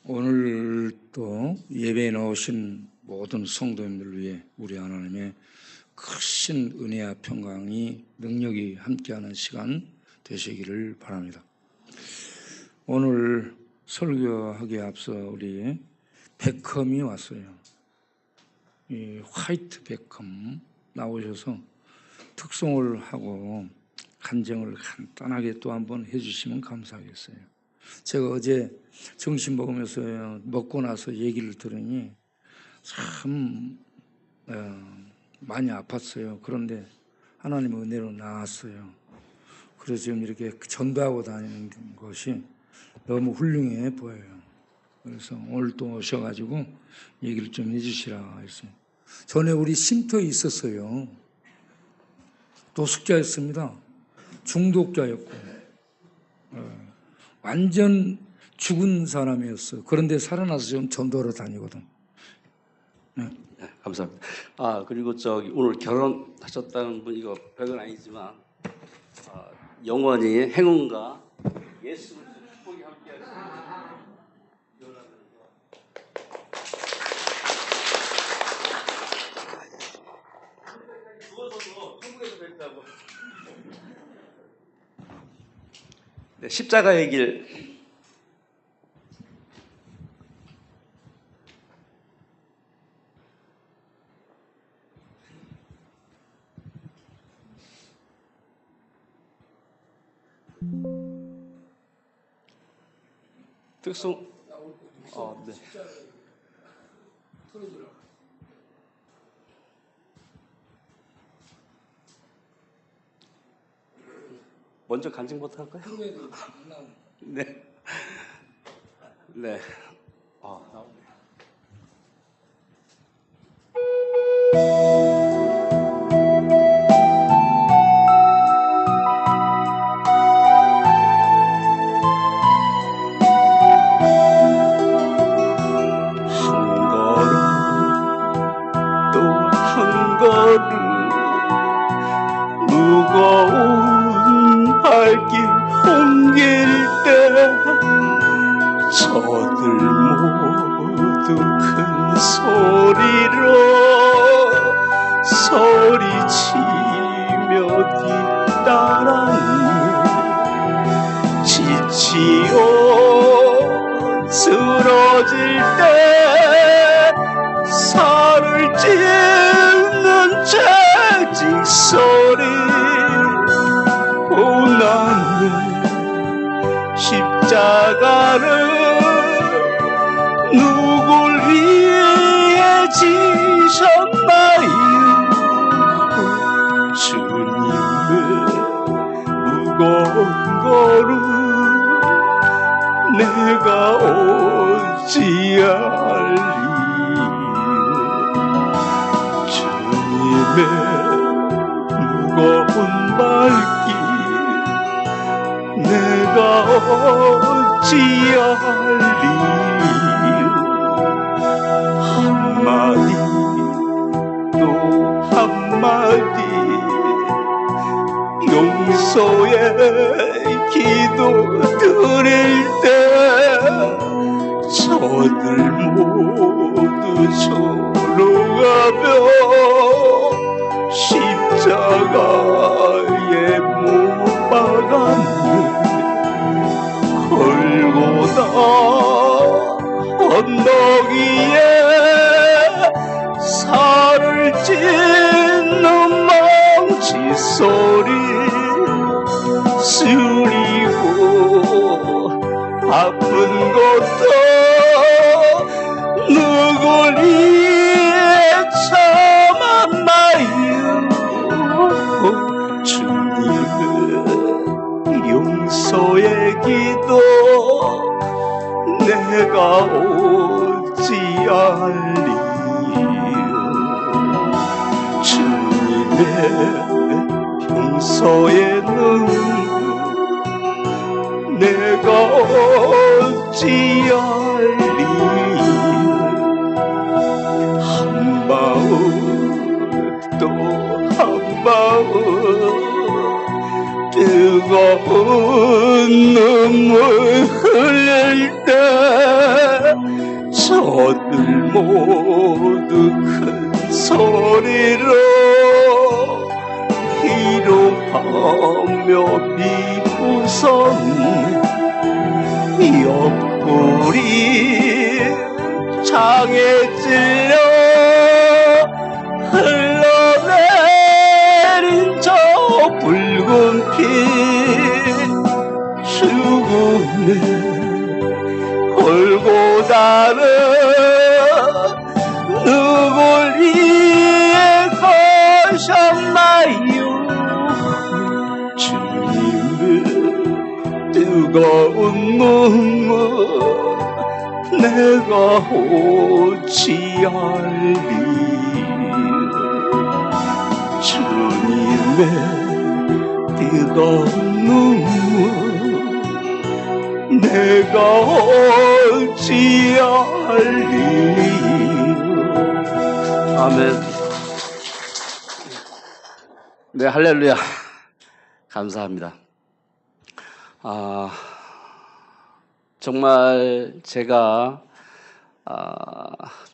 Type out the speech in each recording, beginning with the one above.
오늘 또 예배에 나오신 모든 성도님들 위해 우리 하나님의 크신 은혜와 평강이 능력이 함께하는 시간 되시기를 바랍니다. 오늘 설교하기에 앞서 우리 베컴이 왔어요. 이 화이트 베컴 나오셔서 특송을 하고 간증을 간단하게 또 한번 해주시면 감사하겠어요. 제가 어제 점심 먹고 나서 얘기를 들으니 참 많이 아팠어요. 그런데 하나님의 은혜로 나았어요. 그래서 지금 이렇게 전도하고 다니는 것이 너무 훌륭해 보여요. 그래서 오늘 또 오셔가지고 얘기를 좀 해주시라 했어요. 전에 우리 쉼터에 있었어요. 노숙자였습니다. 중독자였고 완전 죽은 사람이었어요. 그런데 살아나서 지금 전도하러 다니거든. 네, 감사합니다. 그리고 오늘 결혼하셨다는 분, 이거 별건 아니지만 영원히 행운과 예수를 축복이 함께하시는 죽어서도 천국에서 뵙자고. 네, 십자가의 길. 특송. 네. 먼저 간증부터 할까요? 네. 네. 나오네. 무거운 발길 옮길 때 저들 모두 큰 소리로 소리치며 뒤따랐네. 지치어 쓰러질 때 살을 찢는 채찍 소리. 나는 십자가를 누굴 위해 지셨나요? 주님의 무거운 거룩 내가 어찌할리요? 주님의 무거운 발길 내가 어찌할리요? 한마디 또 한마디 용서의 기도 드릴 때 저들 모두 저러가며 십자가에 못 박았네. 골고다 언덕 위에 살을 찢는 망치 소리 쓰리고 아픈 것도 누굴 위해 참았나요? 주님의 용서의 기도 내가 어찌할리요? 주님의 용서의 눈물 내가 어찌할리요? 한마음 또 한마음 뜨거운 눈물 흘릴 때 저들 모두 큰 소리로 기록하며 비웃었네. 옆구리 창에 찔려 흘러내린 저 붉은 피 죽음을 홀고 다는 누굴 위해 거셨나요? 주님의 뜨거운 눈물 내가 오지 않리요. 주님의 뜨거운 눈물 내가 오지 않리요. 아멘. 네, 할렐루야. 감사합니다. 정말 제가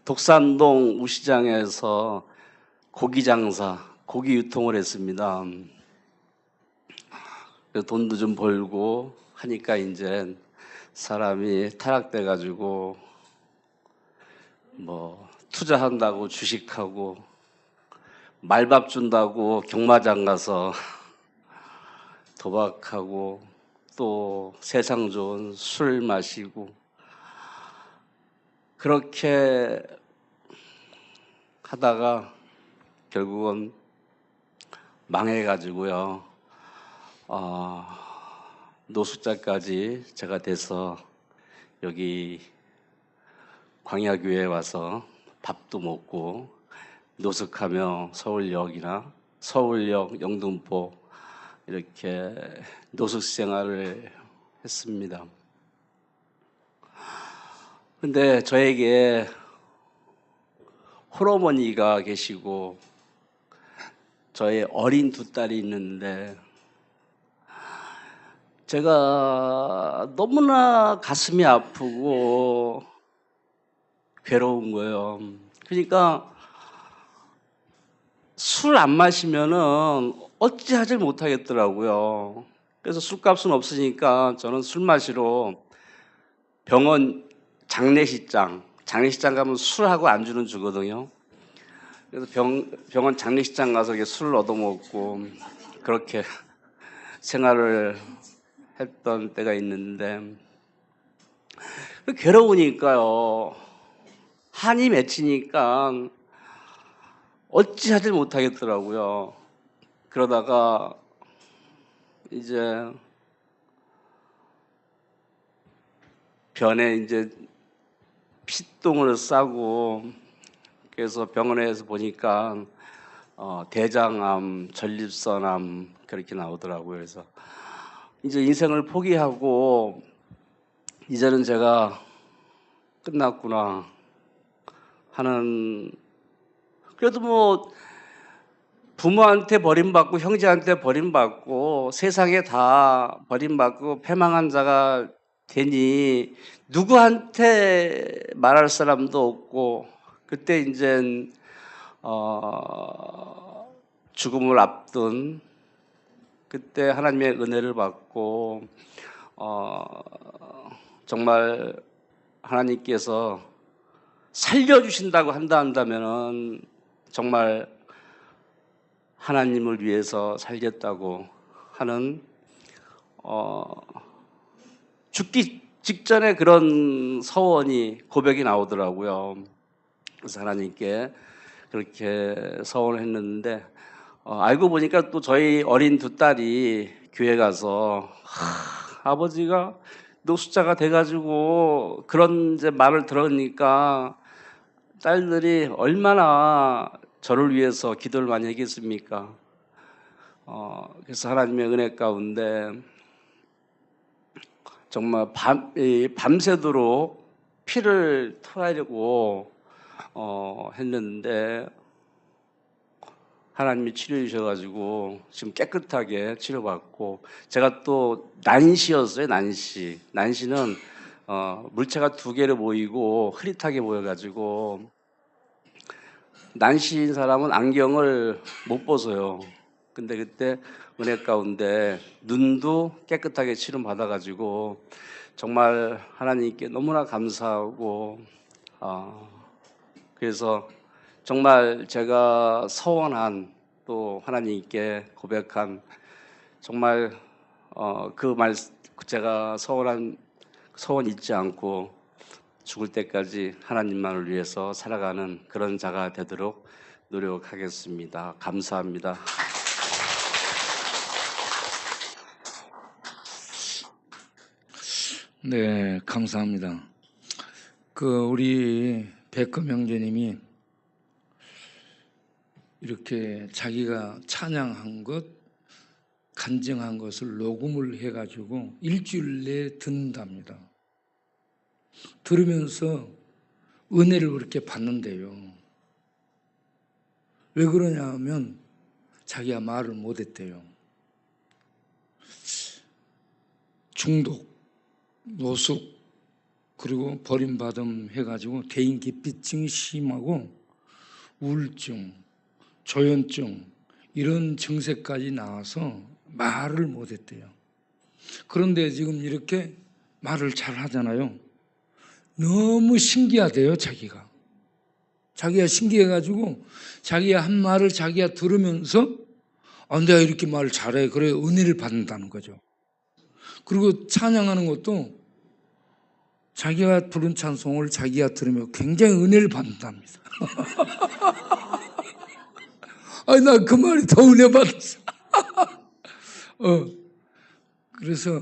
독산동 우시장에서 고기 장사, 고기 유통을 했습니다. 돈도 좀 벌고 하니까 이제 사람이 타락돼 가지고 뭐 투자한다고 주식하고 말밥 준다고 경마장 가서 도박하고 또 세상 좋은 술 마시고 그렇게 하다가 결국은 망해가지고요. 노숙자까지 제가 돼서 여기 광야교회에 와서 밥도 먹고 노숙하며 서울역이나 서울역, 영등포 이렇게 노숙 생활을 했습니다. 근데 저에게 홀어머니가 계시고 저의 어린 두 딸이 있는데 제가 너무나 가슴이 아프고 괴로운 거예요. 그러니까 술 안 마시면은 어찌하질 못하겠더라고요. 그래서 술값은 없으니까 저는 술 마시러 병원 장례식장 가면 술하고 안주는 주거든요. 그래서 병원 장례식장 가서 술을 얻어먹고 그렇게 생활을 했던 때가 있는데 괴로우니까요. 한이 맺히니까 어찌하질 못하겠더라고요. 그러다가 이제 변에 이제 피똥을 싸고 그래서 병원에서 보니까 대장암, 전립선암 그렇게 나오더라고요. 그래서 이제 인생을 포기하고 이제는 제가 끝났구나 하는, 그래도 뭐 부모한테 버림받고 형제한테 버림받고 세상에 다 버림받고 패망한 자가 되니 누구한테 말할 사람도 없고 그때 이제 죽음을 앞둔 그때 하나님의 은혜를 받고 정말 하나님께서 살려주신다고 한다면은 정말 하나님을 위해서 살겠다고 하는 죽기 직전에 그런 서원이 고백이 나오더라고요. 그래서 하나님께 그렇게 서원을 했는데 알고 보니까 또 저희 어린 두 딸이 교회 가서 아버지가 노숙자가 돼가지고 그런 이제 말을 들으니까 딸들이 얼마나 저를 위해서 기도를 많이 했겠습니까? 그래서 하나님의 은혜 가운데 정말 밤새도록 피를 토하려고 했는데 하나님이 치료해 주셔가지고 지금 깨끗하게 치료받고, 제가 또 난시였어요. 난시는 물체가 두 개로 보이고 흐릿하게 보여가지고 난시인 사람은 안경을 못 벗어요. 근데 그때 은혜 가운데 눈도 깨끗하게 치료 받아가지고 정말 하나님께 너무나 감사하고 그래서 정말 제가 서원한 또 하나님께 고백한 정말 제가 서원한 소원 잊지 않고 죽을 때까지 하나님만을 위해서 살아가는 그런 자가 되도록 노력하겠습니다. 감사합니다. 네, 감사합니다. 우리 백금 형제님이 이렇게 자기가 찬양한 것, 간증한 것을 녹음을 해가지고 일주일 내에 듣는답니다. 들으면서 은혜를 그렇게 받는데요. 왜 그러냐 하면 자기가 말을 못했대요. 중독, 노숙, 그리고 버림받음 해가지고 대인기피증이 심하고 우울증, 조현증 이런 증세까지 나와서 말을 못했대요. 그런데 지금 이렇게 말을 잘 하잖아요. 너무 신기하대요. 자기가 신기해가지고 자기가 한 말을 자기가 들으면서 내가 이렇게 말을 잘해. 그래 은혜를 받는다는 거죠. 그리고 찬양하는 것도 자기가 부른 찬송을 자기가 들으면 굉장히 은혜를 받는답니다. 나 그 말이 더 은혜 받았어. 그래서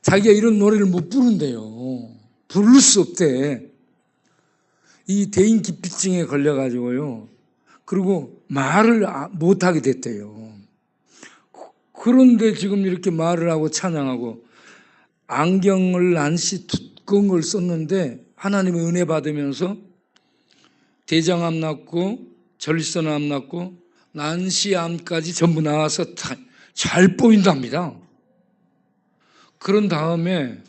자기가 이런 노래를 못 부른대요. 부를 수 없대. 이 대인기피증에 걸려가지고요. 그리고 말을 못하게 됐대요. 그런데 지금 이렇게 말을 하고 찬양하고 안경을 난시 두꺼운 걸 썼는데 하나님의 은혜 받으면서 대장암 낫고 전립선암 낫고 난시암까지 전부 나와서 잘 보인답니다. 그런 다음에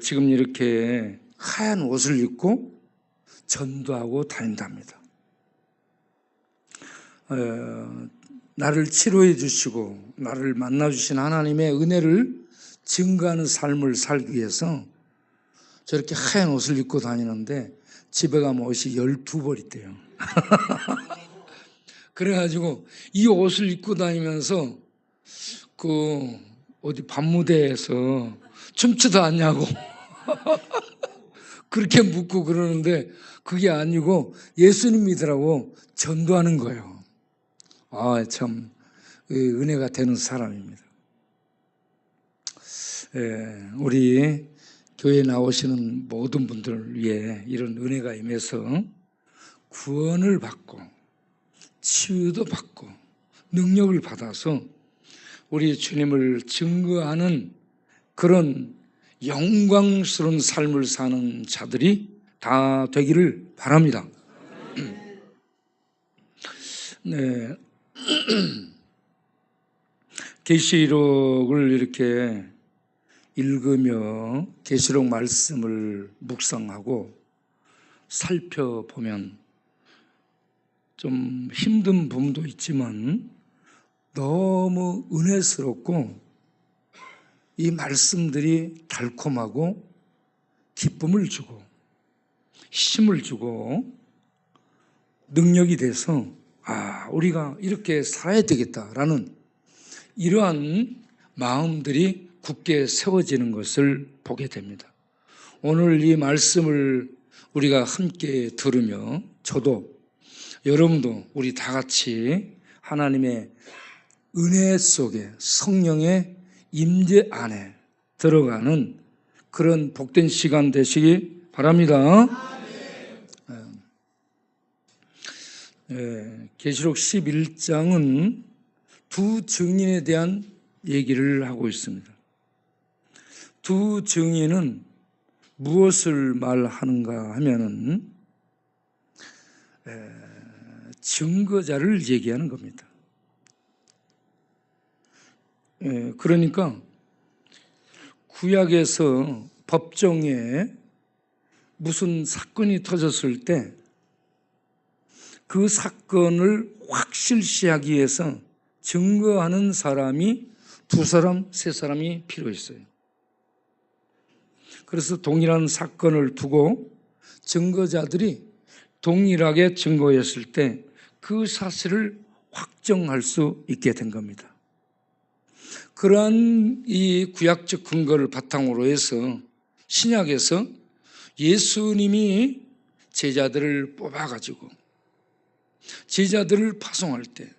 지금 이렇게 하얀 옷을 입고 전도하고 다닌답니다. 나를 치료해 주시고 나를 만나 주신 하나님의 은혜를 증거하는 삶을 살기 위해서 저렇게 하얀 옷을 입고 다니는데 집에 가면 옷이 12벌 있대요. 그래가지고 이 옷을 입고 다니면서 어디 밤무대에서 춤추도 않냐고 그렇게 묻고 그러는데 그게 아니고 예수님 믿으라고 전도하는 거예요. 참 은혜가 되는 사람입니다. 우리 교회에 나오시는 모든 분들을 위해 이런 은혜가 임해서 구원을 받고 치유도 받고 능력을 받아서 우리 주님을 증거하는 그런 영광스러운 삶을 사는 자들이 다 되기를 바랍니다. 네. 계시록을 이렇게 읽으며 계시록 말씀을 묵상하고 살펴보면 좀 힘든 부분도 있지만 너무 은혜스럽고 이 말씀들이 달콤하고 기쁨을 주고 힘을 주고 능력이 돼서 우리가 이렇게 살아야 되겠다라는 이러한 마음들이 굳게 세워지는 것을 보게 됩니다. 오늘 이 말씀을 우리가 함께 들으며 저도 여러분도 우리 다 같이 하나님의 은혜 속에 성령의 임재 안에 들어가는 그런 복된 시간 되시기 바랍니다. 계시록 11장은 두 증인에 대한 얘기를 하고 있습니다. 두 증인은 무엇을 말하는가 하면은 증거자를 얘기하는 겁니다. 구약에서 법정에 무슨 사건이 터졌을 때 그 사건을 확실시하기 위해서 증거하는 사람이 2사람, 3사람이 필요했어요. 그래서 동일한 사건을 두고 증거자들이 동일하게 증거했을 때 그 사실을 확정할 수 있게 된 겁니다. 그러한 이 구약적 근거를 바탕으로 해서 신약에서 예수님이 제자들을 뽑아가지고 제자들을 파송할 때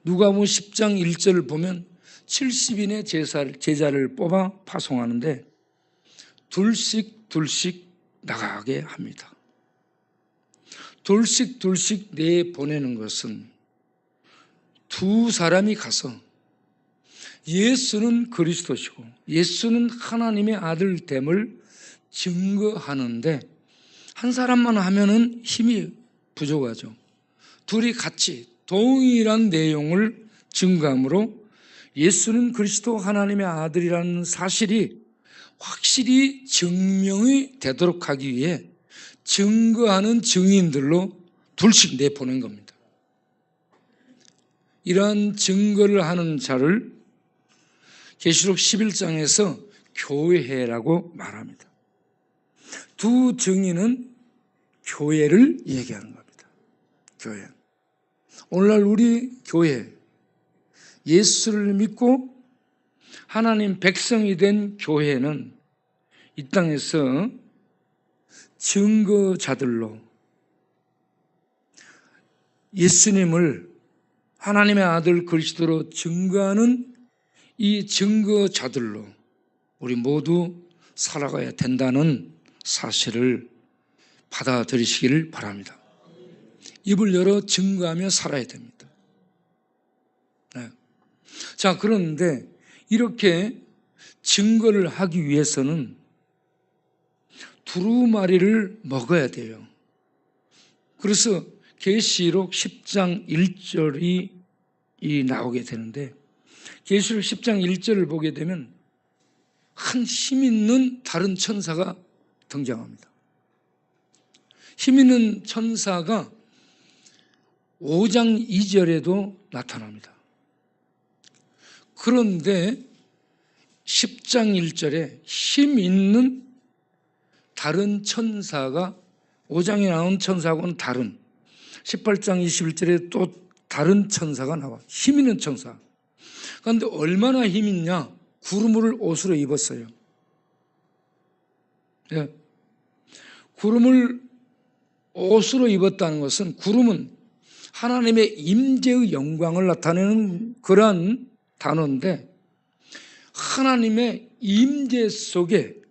누가복음 10장 1절을 보면 70인의 제자를 뽑아 파송하는데 둘씩 나가게 합니다. 둘씩 내보내는 것은 2사람이 가서 예수는 그리스도시고 예수는 하나님의 아들됨을 증거하는데 한 사람만 하면은 힘이 부족하죠. 둘이 같이 동일한 내용을 증거함으로 예수는 그리스도 하나님의 아들이라는 사실이 확실히 증명이 되도록 하기 위해 증거하는 증인들로 둘씩 내보낸 겁니다. 이러한 증거를 하는 자를 계시록 11장에서 교회라고 말합니다. 2 증인은 교회를 얘기하는 겁니다. 교회. 오늘날 우리 교회, 예수를 믿고 하나님 백성이 된 교회는 이 땅에서 증거자들로 예수님을 하나님의 아들 그리스도로 증거하는 이 증거자들로 우리 모두 살아가야 된다는 사실을 받아들이시기를 바랍니다. 입을 열어 증거하며 살아야 됩니다. 네. 자, 그런데 이렇게 증거를 하기 위해서는 두루마리를 먹어야 돼요. 그래서 계시록 10장 1절이 나오게 되는데 계시록 10장 1절을 보게 되면 한 힘 있는 다른 천사가 등장합니다. 힘 있는 천사가 5장 2절에도 나타납니다. 그런데 10장 1절에 힘 있는 다른 천사가 5장에 나온 천사하고는 다른 18장 21절에 또 다른 천사가 나와. 힘 있는 천사. 그런데 얼마나 힘 있냐? 구름을 옷으로 입었어요. 예. 구름을 옷으로 입었다는 것은 구름은 하나님의 임재의 영광을 나타내는 그러한 단어인데 하나님의 임재 속에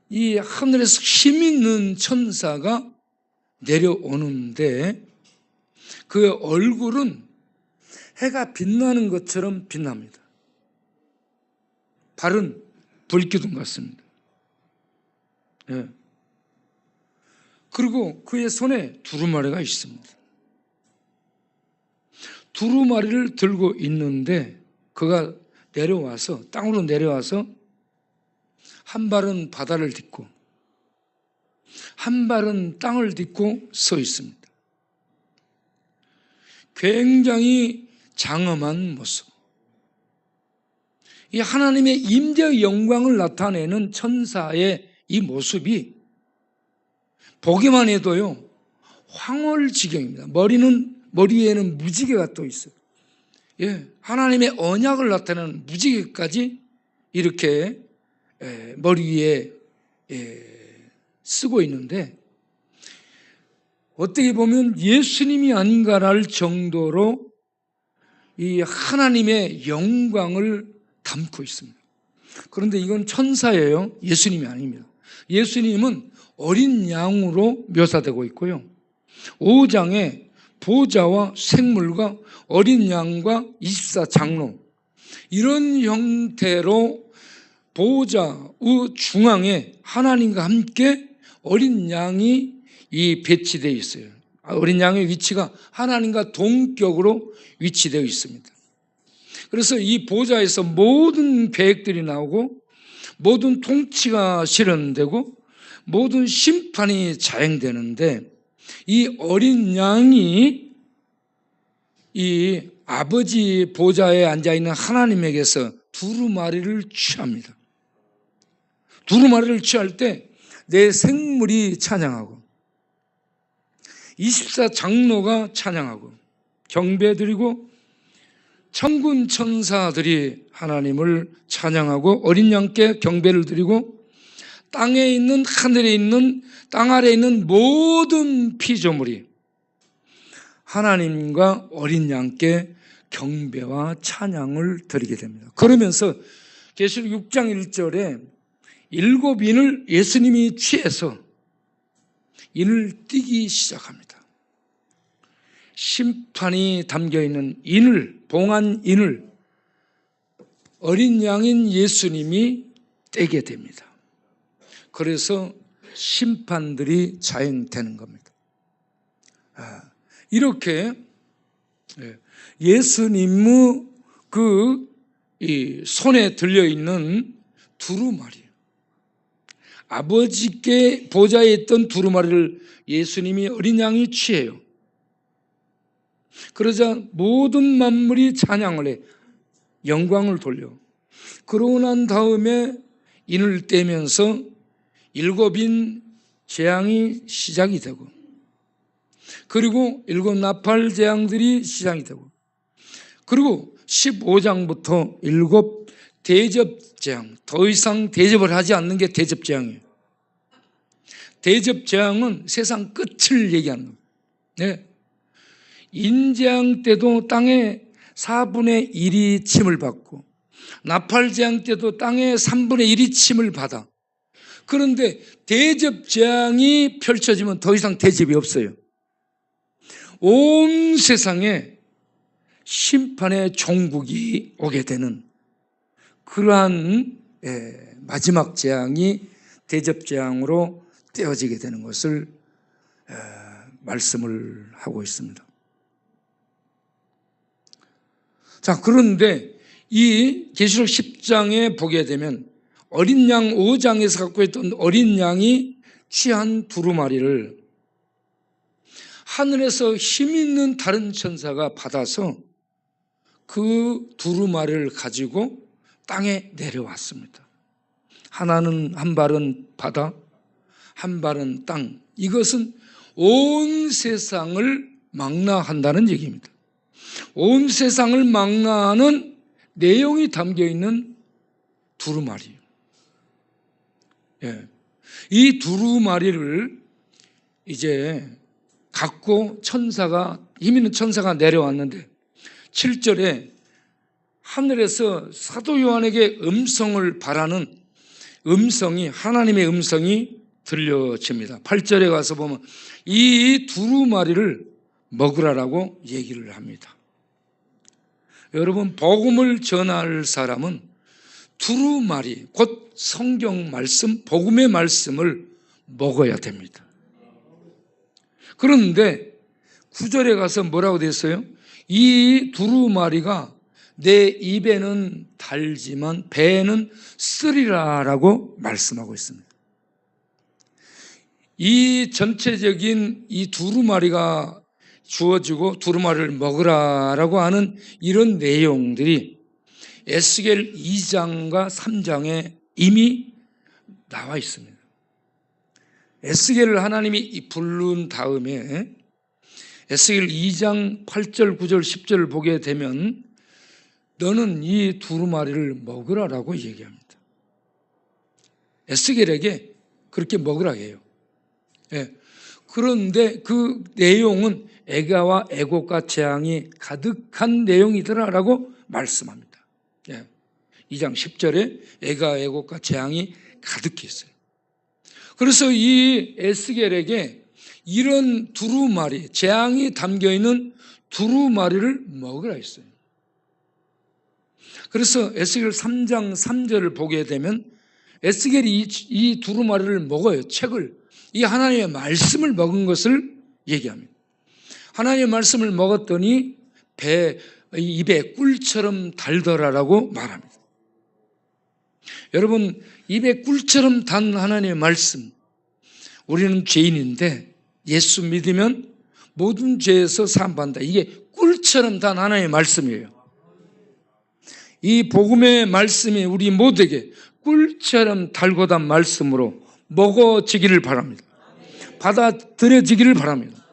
이 하늘에서 힘 있는 천사가 내려오는데 그 얼굴은 해가 빛나는 것처럼 빛납니다. 발은 불기둥 같습니다. 예. 그리고 그의 손에 두루마리가 있습니다. 두루마리를 들고 있는데 그가 내려와서 땅으로 내려와서 한 발은 바다를 딛고 한 발은 땅을 딛고 서 있습니다. 굉장히 장엄한 모습. 이 하나님의 임재의 영광을 나타내는 천사의 이 모습이 보기만 해도요 황홀지경입니다. 머리에는 무지개가 또 있어요. 예, 하나님의 언약을 나타내는 무지개까지 이렇게 머리 위에 쓰고 있는데 어떻게 보면 예수님이 아닌가랄 정도로 이 하나님의 영광을 담고 있습니다. 그런데 이건 천사예요. 예수님이 아닙니다. 예수님은 어린 양으로 묘사되고 있고요. 5장에 보좌와 생물과 어린 양과 24장로 이런 형태로 보좌의 중앙에 하나님과 함께 어린 양이 배치되어 있어요. 어린 양의 위치가 하나님과 동격으로 위치되어 있습니다. 그래서 이 보좌에서 모든 계획들이 나오고 모든 통치가 실현되고 모든 심판이 자행되는데, 이 어린 양이 이 아버지 보좌에 앉아있는 하나님에게서 두루마리를 취합니다. 두루마리를 취할 때 내 생물이 찬양하고 24장로가 찬양하고 경배드리고 천군 천사들이 하나님을 찬양하고 어린 양께 경배를 드리고 땅에 있는, 하늘에 있는, 땅 아래에 있는 모든 피조물이 하나님과 어린 양께 경배와 찬양을 드리게 됩니다. 그러면서 계시록 6장 1절에 7인을 예수님이 취해서 인을 띄기 시작합니다. 심판이 담겨있는 인을, 봉한 인을 어린 양인 예수님이 떼게 됩니다. 그래서 심판들이 자행되는 겁니다. 이렇게 예수님의 이 손에 들려있는 두루마리, 아버지께 보좌에 있던 두루마리를 예수님이 어린 양이 취해요. 그러자 모든 만물이 찬양을 해, 영광을 돌려. 그러고 난 다음에 인을 떼면서 7인 재앙이 시작이 되고, 그리고 7 나팔 재앙들이 시작이 되고, 그리고 15장부터 7 대접 재앙, 더 이상 대접을 하지 않는 게 대접 재앙이에요. 대접 재앙은 세상 끝을 얘기하는 겁니다. 네. 인재앙 때도 땅에 4분의 1이 침을 받고, 나팔 재앙 때도 땅에 3분의 1이 침을 받아. 그런데 대접 재앙이 펼쳐지면 더 이상 대접이 없어요. 온 세상에 심판의 종국이 오게 되는 그러한 마지막 재앙이 대접 재앙으로 떼어지게 되는 것을 말씀을 하고 있습니다. 자, 그런데 이 계시록 10장에 보게 되면 어린 양 5장에서 갖고 있던 어린 양이 취한 두루마리를 하늘에서 힘 있는 다른 천사가 받아서 그 두루마리를 가지고 땅에 내려왔습니다. 하나는 한 발은 바다, 한 발은 땅. 이것은 온 세상을 망라한다는 얘기입니다. 온 세상을 망라하는 내용이 담겨있는 두루마리. 이 두루마리를 이제 갖고 천사가, 힘 있는 천사가 내려왔는데 7절에 하늘에서 사도 요한에게 음성을 바라는 음성이, 하나님의 음성이 들려집니다. 8절에 가서 보면 이 두루마리를 먹으라라고 얘기를 합니다. 여러분, 복음을 전할 사람은 두루마리, 곧 성경 말씀, 복음의 말씀을 먹어야 됩니다. 그런데 9절에 가서 뭐라고 됐어요? 이 두루마리가 내 입에는 달지만 배에는 쓰리라라고 말씀하고 있습니다. 이 전체적인 이 두루마리가 주어지고 두루마리를 먹으라라고 하는 이런 내용들이 에스겔 2장과 3장에 이미 나와 있습니다. 에스겔을 하나님이 부른 다음에 에스겔 2장 8절, 9절, 10절을 보게 되면 너는 이 두루마리를 먹으라라고 얘기합니다. 에스겔에게 그렇게 먹으라 해요. 그런데 그 내용은 애가와 애곡과 재앙이 가득한 내용이더라라고 말씀합니다. 2장 10절에 애가 애곡과 재앙이 가득히 있어요. 그래서 이 에스겔에게 이런 두루마리, 재앙이 담겨있는 두루마리를 먹으라 했어요. 그래서 에스겔 3장 3절을 보게 되면 에스겔이 이 두루마리를 먹어요. 책을, 이 하나님의 말씀을 먹은 것을 얘기합니다. 하나님의 말씀을 먹었더니 입에 꿀처럼 달더라라고 말합니다. 여러분, 입에 꿀처럼 단 하나님의 말씀, 우리는 죄인인데 예수 믿으면 모든 죄에서 사함받는다. 이게 꿀처럼 단 하나님의 말씀이에요. 이 복음의 말씀이 우리 모두에게 꿀처럼 달고 단 말씀으로 먹어지기를 바랍니다. 받아들여지기를 바랍니다.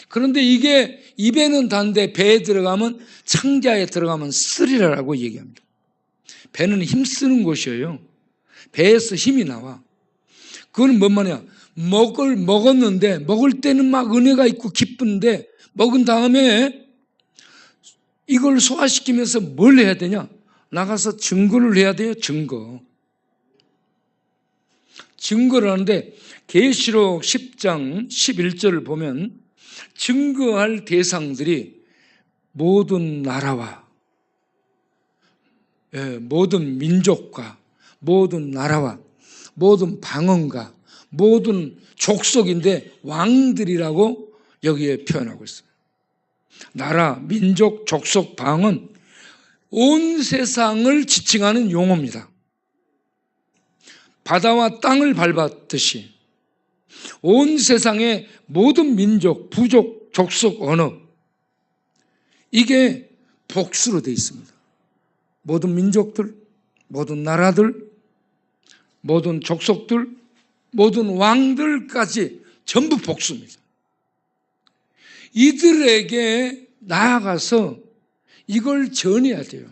그런데 이게 입에는 단데 배에 들어가면, 창자에 들어가면 쓰리라고 얘기합니다. 배는 힘쓰는 곳이에요. 배에서 힘이 나와. 그건 뭔 말이야? 먹었는데, 먹을 때는 막 은혜가 있고 기쁜데, 먹은 다음에 이걸 소화시키면서 뭘 해야 되냐? 나가서 증거를 해야 돼요. 증거를 하는데 계시록 10장 11절을 보면 증거할 대상들이 모든 나라와 모든 민족과 모든 나라와 모든 방언과 모든 족속인데 왕들이라고 여기에 표현하고 있어요. 나라, 민족, 족속, 방언, 온 세상을 지칭하는 용어입니다. 바다와 땅을 밟았듯이 온 세상의 모든 민족, 부족, 족속, 언어, 이게 복수로 되어 있습니다. 모든 민족들, 모든 나라들, 모든 족속들, 모든 왕들까지 전부 복수입니다. 이들에게 나아가서 이걸 전해야 돼요.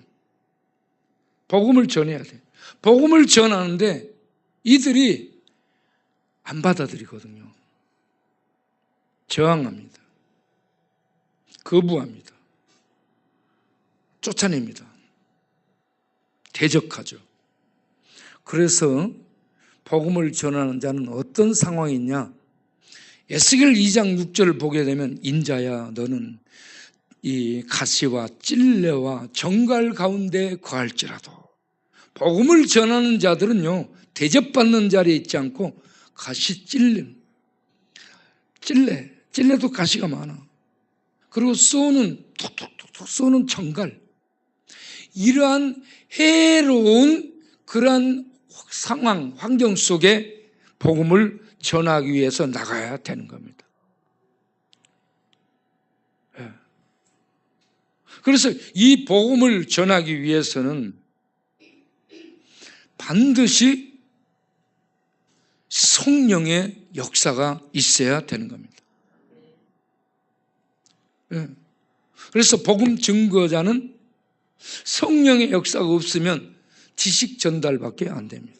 복음을 전해야 돼요. 복음을 전하는데 이들이 안 받아들이거든요. 저항합니다. 거부합니다. 쫓아냅니다. 대적하죠. 그래서 복음을 전하는 자는 어떤 상황이 있냐? 에스겔 2장 6절을 보게 되면 인자야 너는 이 가시와 찔레와 정갈 가운데 거할지라도, 복음을 전하는 자들은요 대접받는 자리에 있지 않고 가시 찔레도 가시가 많아. 그리고 톡톡톡 쏘는 정갈, 이러한 해로운 그러한 상황, 환경 속에 복음을 전하기 위해서 나가야 되는 겁니다. 그래서 이 복음을 전하기 위해서는 반드시 성령의 역사가 있어야 되는 겁니다. 그래서 복음 증거자는 성령의 역사가 없으면 지식 전달밖에 안 됩니다.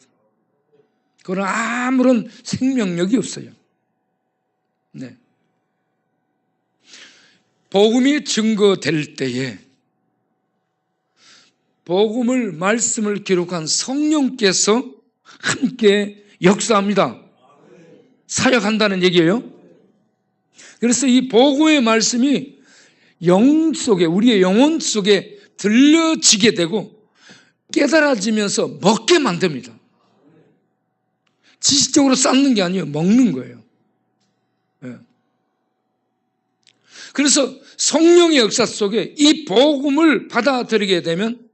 그건 아무런 생명력이 없어요. 네. 복음이 증거될 때에 복음을, 말씀을 기록한 성령께서 함께 역사합니다. 사역한다는 얘기예요. 그래서 이 복음의 말씀이 영 속에, 우리의 영혼 속에 들려지게 되고 깨달아지면서 먹게 만듭니다. 지식적으로 쌓는 게 아니에요. 먹는 거예요. 그래서 성령의 역사 속에 이 복음을 받아들이게 되면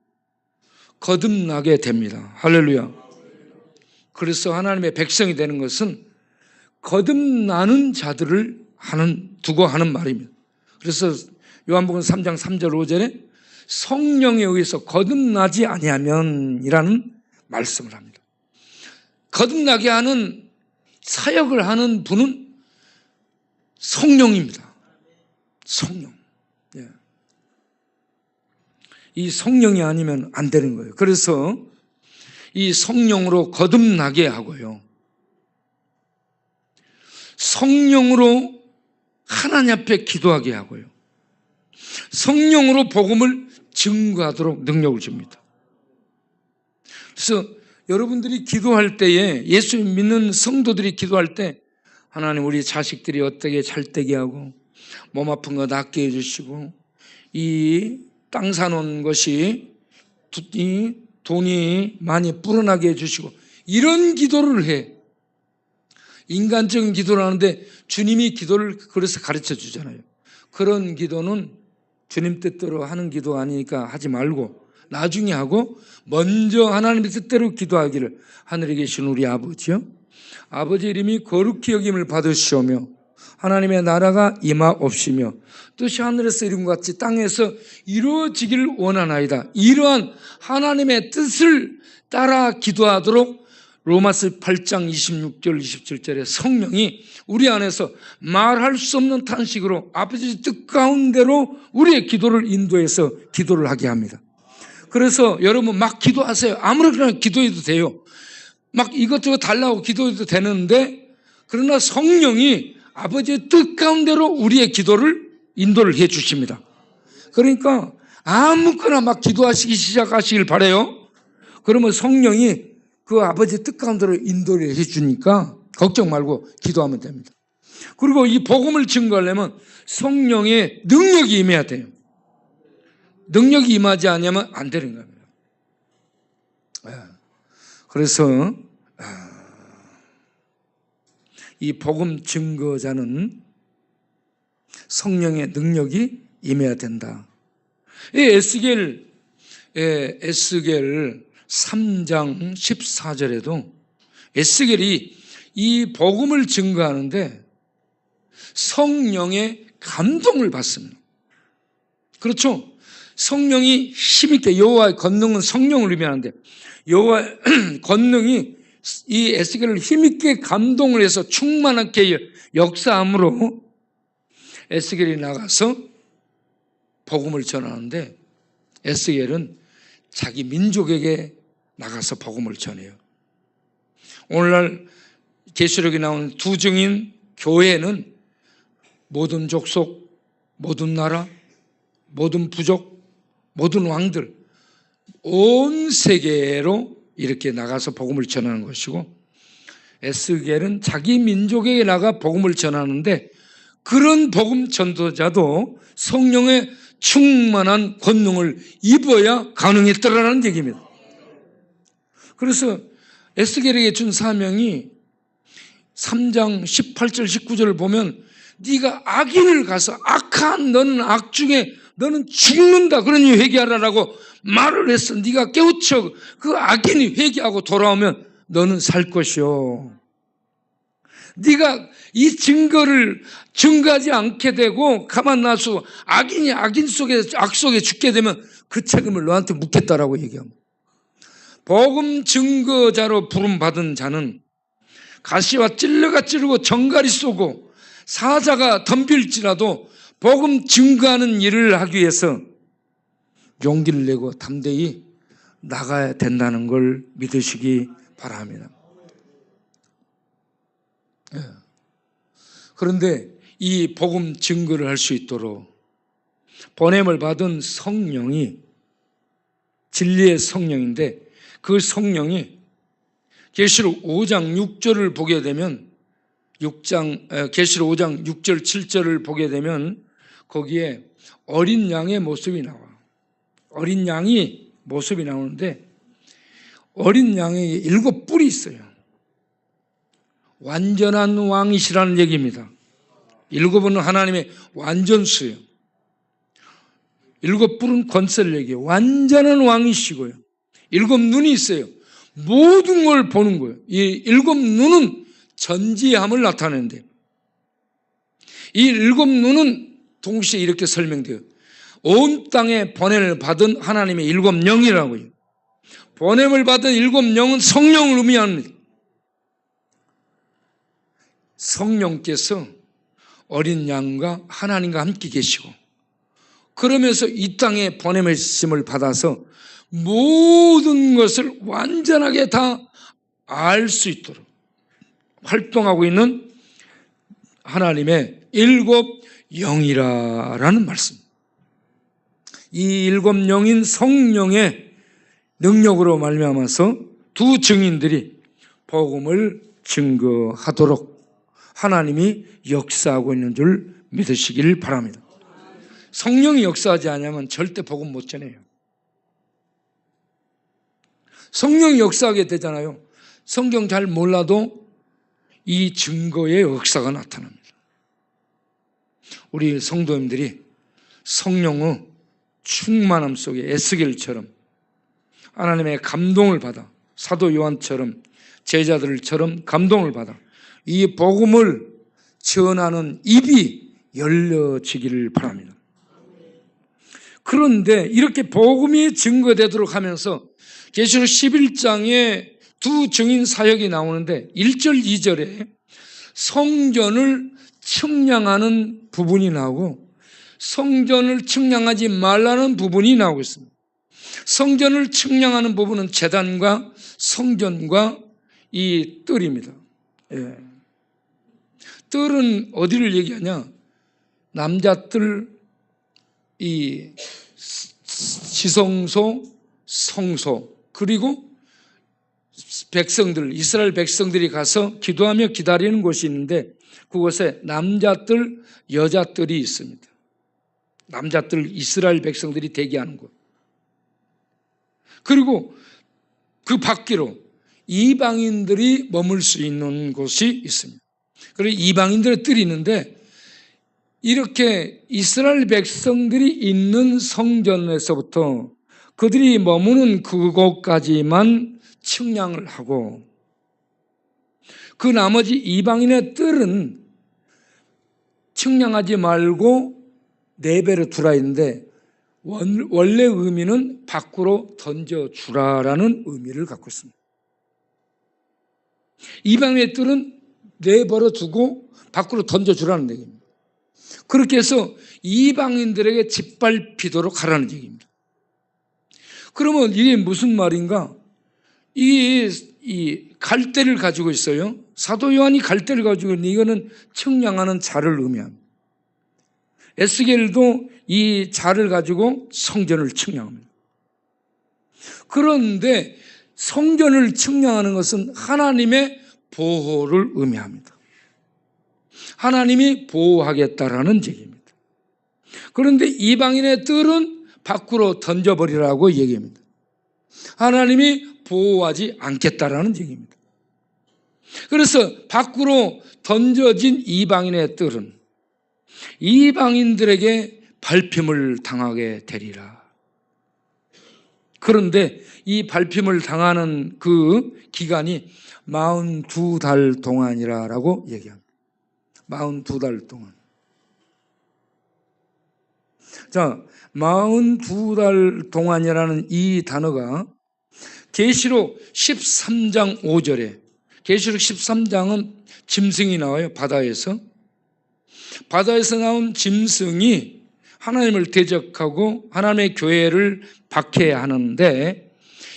거듭나게 됩니다. 할렐루야. 그래서 하나님의 백성이 되는 것은 거듭나는 자들을 두고 하는 말입니다. 그래서 요한복음 3장 3절 5절에 성령에 의해서 거듭나지 아니하면 이라는 말씀을 합니다. 거듭나게 하는 사역을 하는 분은 성령입니다. 성령. 이 성령이 아니면 안 되는 거예요. 그래서 이 성령으로 거듭나게 하고요. 성령으로 하나님 앞에 기도하게 하고요. 성령으로 복음을 증거하도록 능력을 줍니다. 그래서 여러분들이 기도할 때에, 예수 믿는 성도들이 기도할 때 하나님 우리 자식들이 어떻게 잘 되게 하고 몸 아픈 거 낫게 해주시고 이 땅 사놓은 것이 이 돈이 많이 불어나게 해주시고 이런 기도를 해. 인간적인 기도를 하는데 주님이 기도를 그래서 가르쳐 주잖아요. 그런 기도는 주님 뜻대로 하는 기도 아니니까 하지 말고 나중에 하고 먼저 하나님의 뜻대로 기도하기를. 하늘에 계신 우리 아버지요, 아버지 이름이 거룩히 여김을 받으시오며 하나님의 나라가 임하옵시며 뜻이 하늘에서 이룬 것 같이 땅에서 이루어지기를 원하나이다. 이러한 하나님의 뜻을 따라 기도하도록 로마서 8장 26절 27절에 성령이 우리 안에서 말할 수 없는 탄식으로 아버지 뜻 가운데로 우리의 기도를 인도해서 기도를 하게 합니다. 그래서 여러분 막 기도하세요. 아무렇게나 기도해도 돼요. 막 이것저것 달라고 기도해도 되는데, 그러나 성령이 아버지의 뜻 가운데로 우리의 기도를 인도를 해 주십니다. 그러니까 아무거나 막 기도하시기 시작하시길 바라요. 그러면 성령이 그 아버지의 뜻 가운데로 인도를 해 주니까 걱정 말고 기도하면 됩니다. 그리고 이 복음을 증거하려면 성령의 능력이 임해야 돼요. 능력이 임하지 않으면 안 되는 겁니다. 그래서 이 복음 증거자는 성령의 능력이 임해야 된다. 이 에스겔 3장 14절에도 에스겔이 이 복음을 증거하는데 성령의 감동을 받습니다. 그렇죠? 성령이 힘있게, 여호와의 권능은 성령을 의미하는데 여호와의 권능이 이 에스겔을 힘있게 감동을 해서 충만하게 역사함으로 에스겔이 나가서 복음을 전하는데, 에스겔은 자기 민족에게 나가서 복음을 전해요. 오늘날 계시록에 나오는 두 증인 교회는 모든 족속, 모든 나라, 모든 부족, 모든 왕들, 온 세계로 이렇게 나가서 복음을 전하는 것이고, 에스겔은 자기 민족에게 나가 복음을 전하는데 그런 복음 전도자도 성령의 충만한 권능을 입어야 가능했더라는 얘기입니다. 그래서 에스겔에게 준 사명이 3장 18절 19절을 보면 네가 악인을 가서 악한 너는 악 중에 너는 죽는다 그러니 회개하라라고 말을 했어. 네가 깨우쳐 그 악인이 회개하고 돌아오면 너는 살 것이요. 네가 이 증거를 증거하지 않게 되고 가만 놔서 악인이 악인 속에 악 속에 죽게 되면 그 책임을 너한테 묻겠다라고 얘기합니다. 복음 증거자로 부름받은 자는 가시와 찔러가 찌르고 정갈이 쏘고 사자가 덤빌지라도 복음 증거하는 일을 하기 위해서 용기를 내고 담대히 나가야 된다는 걸 믿으시기 바랍니다. 그런데 이 복음 증거를 할 수 있도록 보냄을 받은 성령이 진리의 성령인데, 그 성령이 계시록 5장 6절을 보게 되면 계시록 5장 6절 7절을 보게 되면 거기에 어린 양의 모습이 나와. 어린 양이 모습이 나오는데 어린 양에 7뿔이 있어요. 완전한 왕이시라는 얘기입니다. 7은 하나님의 완전수예요. 7뿔은 권세를 얘기해요. 완전한 왕이시고요. 7눈이 있어요. 모든 걸 보는 거예요. 이 7눈은 전지함을 나타내는데, 이 7눈은 동시에 이렇게 설명돼요. 온 땅에 보냄을 받은 하나님의 7영이라고요. 보냄을 받은 7영은 성령을 의미합니다. 성령께서 어린 양과 하나님과 함께 계시고, 그러면서 이 땅에 보냄을 받아서 모든 것을 완전하게 다 알 수 있도록 활동하고 있는 하나님의 7영이라는 말씀. 이 7영인 성령의 능력으로 말미암아서 두 증인들이 복음을 증거하도록 하나님이 역사하고 있는 줄 믿으시길 바랍니다. 성령이 역사하지 않으면 절대 복음 못 전해요. 성령이 역사하게 되잖아요. 성경 잘 몰라도 이 증거의 역사가 나타납니다. 우리 성도님들이 성령의 충만함 속에 에스겔처럼 하나님의 감동을 받아 사도 요한처럼 제자들처럼 감동을 받아 이 복음을 전하는 입이 열려지기를 바랍니다. 그런데 이렇게 복음이 증거되도록 하면서 계시록 11장에 두 증인 사역이 나오는데 1절, 2절에 성전을 측량하는 부분이 나오고 성전을 측량하지 말라는 부분이 나오고 있습니다. 성전을 측량하는 부분은 제단과 성전과 이 뜰입니다. 예. 뜰은 어디를 얘기하냐? 남자뜰, 이 지성소, 성소, 그리고 백성들, 이스라엘 백성들이 가서 기도하며 기다리는 곳이 있는데 그곳에 남자뜰, 여자뜰이 있습니다. 남자뜰, 이스라엘 백성들이 대기하는 곳. 그리고 그 밖으로 이방인들이 머물 수 있는 곳이 있습니다. 그리고 이방인들의 뜰이 있는데 이렇게 이스라엘 백성들이 있는 성전에서부터 그들이 머무는 그곳까지만 측량을 하고 그 나머지 이방인의 뜰은 측량하지 말고 내버려 두라 했는데 원래 의미는 밖으로 던져주라라는 의미를 갖고 있습니다. 이방인의 뜰은 내버려 두고 밖으로 던져주라는 얘기입니다. 그렇게 해서 이방인들에게 짓밟히도록 하라는 얘기입니다. 그러면 이게 무슨 말인가? 이 갈대를 가지고 있어요. 사도 요한이 갈대를 가지고 있는데 이거는 측량하는 자를 의미합니다. 에스겔도 이 자를 가지고 성전을 측량합니다. 그런데 성전을 측량하는 것은 하나님의 보호를 의미합니다. 하나님이 보호하겠다라는 얘기입니다. 그런데 이방인의 뜰은 밖으로 던져버리라고 얘기합니다. 하나님이 보호하지 않겠다라는 얘기입니다. 그래서 밖으로 던져진 이방인의 뜰은 이방인들에게 밟힘을 당하게 되리라. 그런데 이 밟힘을 당하는 그 기간이 42달 동안이라고 얘기합니다. 42달 동안. 자, 42달 동안이라는 이 단어가 계시록 13장 5절에 계시록 13장은 짐승이 나와요. 바다에서 나온 짐승이 하나님을 대적하고 하나님의 교회를 박해하는데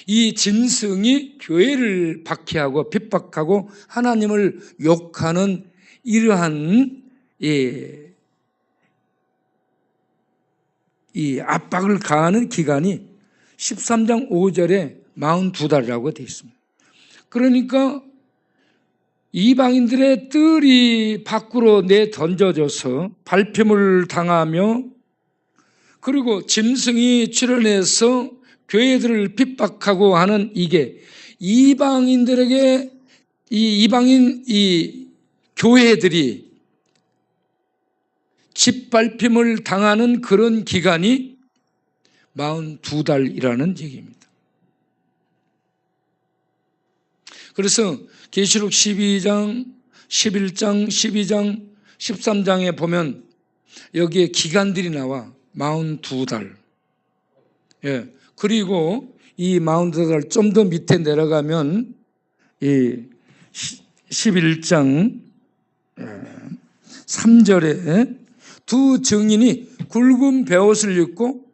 이 짐승이 교회를 박해하고 핍박하고 하나님을 욕하는 이러한 이 압박을 가하는 기간이 13장 5절에 42달이라고 되어 있습니다. 그러니까 이방인들의 뜰이 밖으로 내던져져서 밟힘을 당하며 그리고 짐승이 출현해서 교회들을 핍박하고 하는 이게 이방인들에게 이방인 교회들이 짓밟힘을 당하는 그런 기간이 42달이라는 얘기입니다. 그래서 계시록 12장, 11장, 12장, 13장에 보면 여기에 기간들이 나와 42달. 예. 그리고 이 42달 좀 더 밑에 내려가면 이 11장 3절에 두 증인이 굵은 베옷을 입고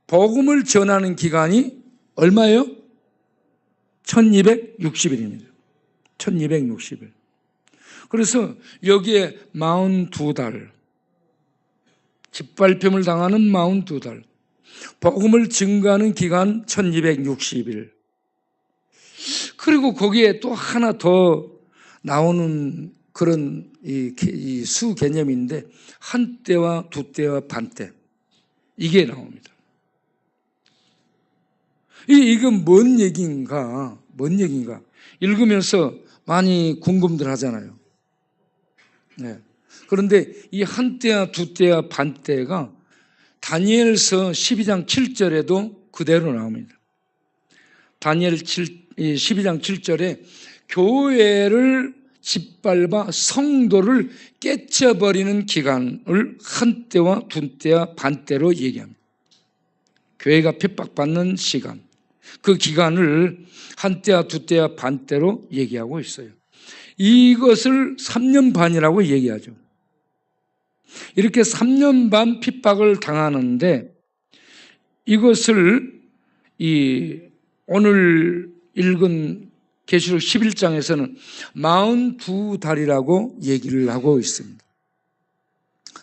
복음을 전하는 기간이 얼마예요? 1260일입니다. 1260일. 그래서 여기에 42달, 짓밟힘을 당하는 42달, 복음을 증거하는 기간 1260일. 그리고 거기에 또 하나 더 나오는 그런 이 수 개념인데 한때와 두때와 반때 이게 나옵니다. 이건 뭔 얘기인가? 읽으면서 많이 궁금들 하잖아요. 네. 그런데 이 한때와 두때와 반때가 다니엘서 12장 7절에도 그대로 나옵니다. 다니엘 12장 7절에 교회를 짓밟아 성도를 깨쳐버리는 기간을 한때와 두때와 반때로 얘기합니다. 교회가 핍박받는 시간, 그 기간을 한때와 두때와 반때로 얘기하고 있어요. 이것을 3년 반이라고 얘기하죠. 이렇게 3년 반 핍박을 당하는데 이것을 오늘 읽은 계시록 11장에서는 42달이라고 얘기를 하고 있습니다.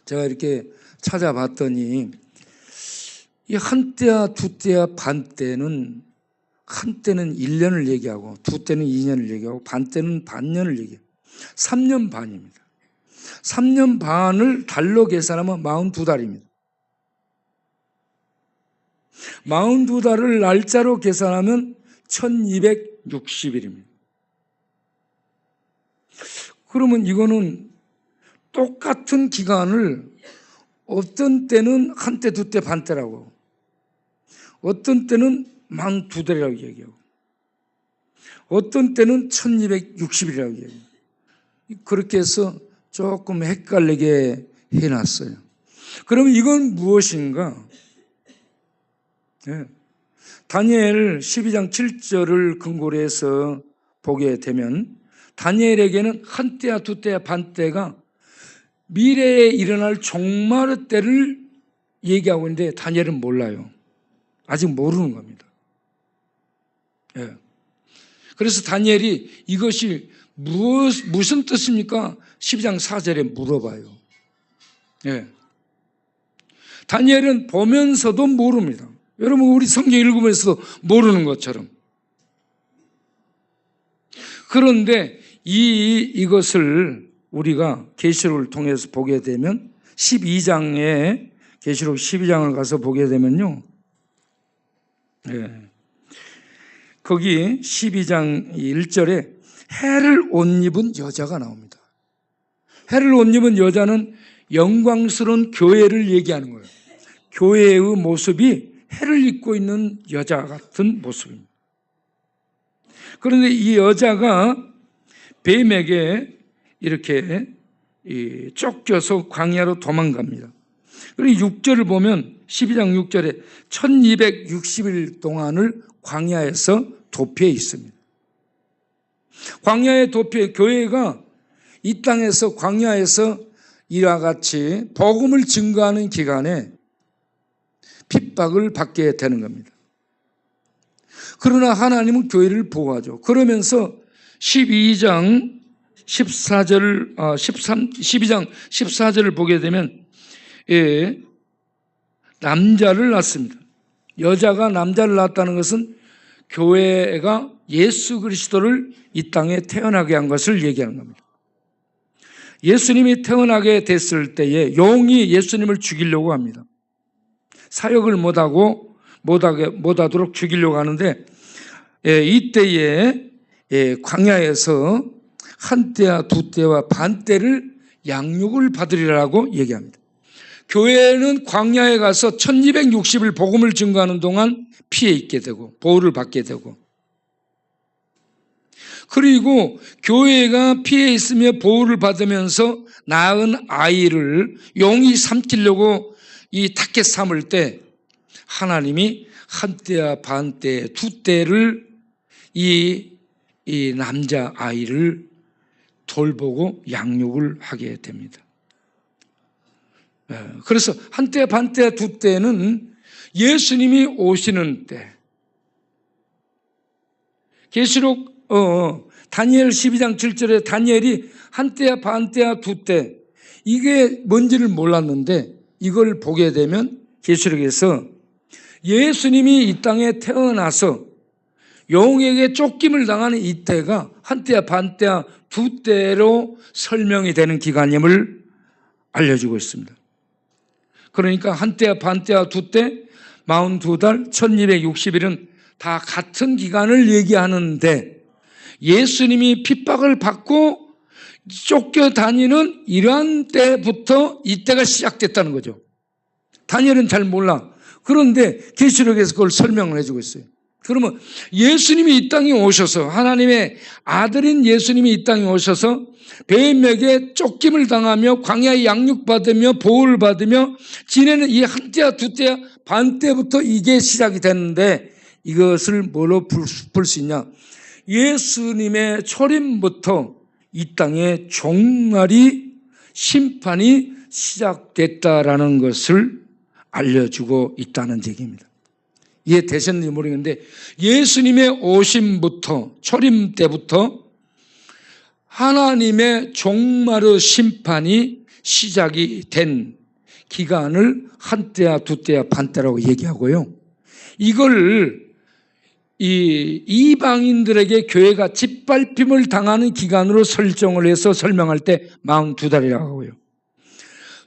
제가 이렇게 찾아봤더니 이 한때와 두때와 반때는 한때는 1년을 얘기하고 두때는 2년을 얘기하고 반때는 반년을 얘기해요. 3년 반입니다. 3년 반을 달로 계산하면 42달입니다. 42달을 날짜로 계산하면 1260일입니다. 그러면 이거는 똑같은 기간을 어떤 때는 한때, 두때, 반때라고, 어떤 때는 42달이라고 얘기하고, 어떤 때는 1260일이라고 얘기해요. 그렇게 해서 조금 헷갈리게 해놨어요. 그러면 이건 무엇인가? 네. 다니엘 12장 7절을 근거로 해서 보게 되면 다니엘에게는 한때와 두때와 반때가 미래에 일어날 종말의 때를 얘기하고 있는데 다니엘은 몰라요. 아직 모르는 겁니다. 네. 그래서 다니엘이 이것이 무슨 뜻입니까? 12장 4절에 물어봐요. 네. 다니엘은 보면서도 모릅니다. 여러분 우리 성경 읽으면서도 모르는 것처럼. 그런데 이것을 우리가 계시록을 통해서 보게 되면 12장에 계시록 12장을 가서 보게 되면요. 네. 거기 12장 1절에 해를 옷 입은 여자가 나옵니다. 해를 옷 입은 여자는 영광스러운 교회를 얘기하는 거예요. 교회의 모습이 해를 입고 있는 여자 같은 모습입니다. 그런데 이 여자가 뱀에게 이렇게 쫓겨서 광야로 도망갑니다. 그리고 6절을 보면 12장 6절에 1260일 동안을 광야에서 도피해 있습니다. 광야에 도피해 교회가 이 땅에서 광야에서 이와 같이 복음을 증거하는 기간에 핍박을 받게 되는 겁니다. 그러나 하나님은 교회를 보호하죠. 그러면서 12장 14절을 보게 되면 남자를 낳습니다. 여자가 남자를 낳았다는 것은 교회가 예수 그리스도를 이 땅에 태어나게 한 것을 얘기하는 겁니다. 예수님이 태어나게 됐을 때에 용이 예수님을 죽이려고 합니다. 사역을 못하도록 죽이려고 하는데 이때에 광야에서 한때와 두때와 반때를 양육을 받으리라고 얘기합니다. 교회는 광야에 가서 1260일 복음을 증거하는 동안 피해 있게 되고 보호를 받게 되고, 그리고 교회가 피해 있으며 보호를 받으면서 낳은 아이를 용이 삼키려고 이 타켓 삼을 때 하나님이 한때와 반때, 두때를 이 남자 아이를 돌보고 양육을 하게 됩니다. 그래서 한때, 반때, 두때는 예수님이 오시는 때. 계시록 다니엘 12장 7절에 다니엘이 한때와 반때와 두때 이게 뭔지를 몰랐는데 이걸 보게 되면 계시록에서 예수님이 이 땅에 태어나서 용에게 쫓김을 당하는 이때가 한때와 반때와 두때로 설명이 되는 기간임을 알려주고 있습니다. 그러니까 한때와 반때와 두때, 42달, 1260일은 다 같은 기간을 얘기하는데 예수님이 핍박을 받고 쫓겨다니는 이러한 때부터 이때가 시작됐다는 거죠. 다니엘은 잘 몰라. 그런데 계시록에서 그걸 설명을 해주고 있어요. 그러면 예수님이 이 땅에 오셔서, 하나님의 아들인 예수님이 이 땅에 오셔서 뱀에게 쫓김을 당하며 광야에 양육받으며 보호를 받으며 지내는 이 한때와 두때와 반때부터 이게 시작이 됐는데, 이것을 뭐로 풀 수 있냐? 예수님의 초림부터 이 땅에 종말이, 심판이 시작됐다라는 것을 알려주고 있다는 얘기입니다. 이해되셨는지 모르겠는데, 예수님의 오심부터, 초림 때부터 하나님의 종말의 심판이 시작이 된 기간을 한때야 두때야 반때라고 얘기하고요. 이걸 이 이방인들에게 교회가 짓밟힘을 당하는 기간으로 설정을 해서 설명할 때 42달이라고 하고요.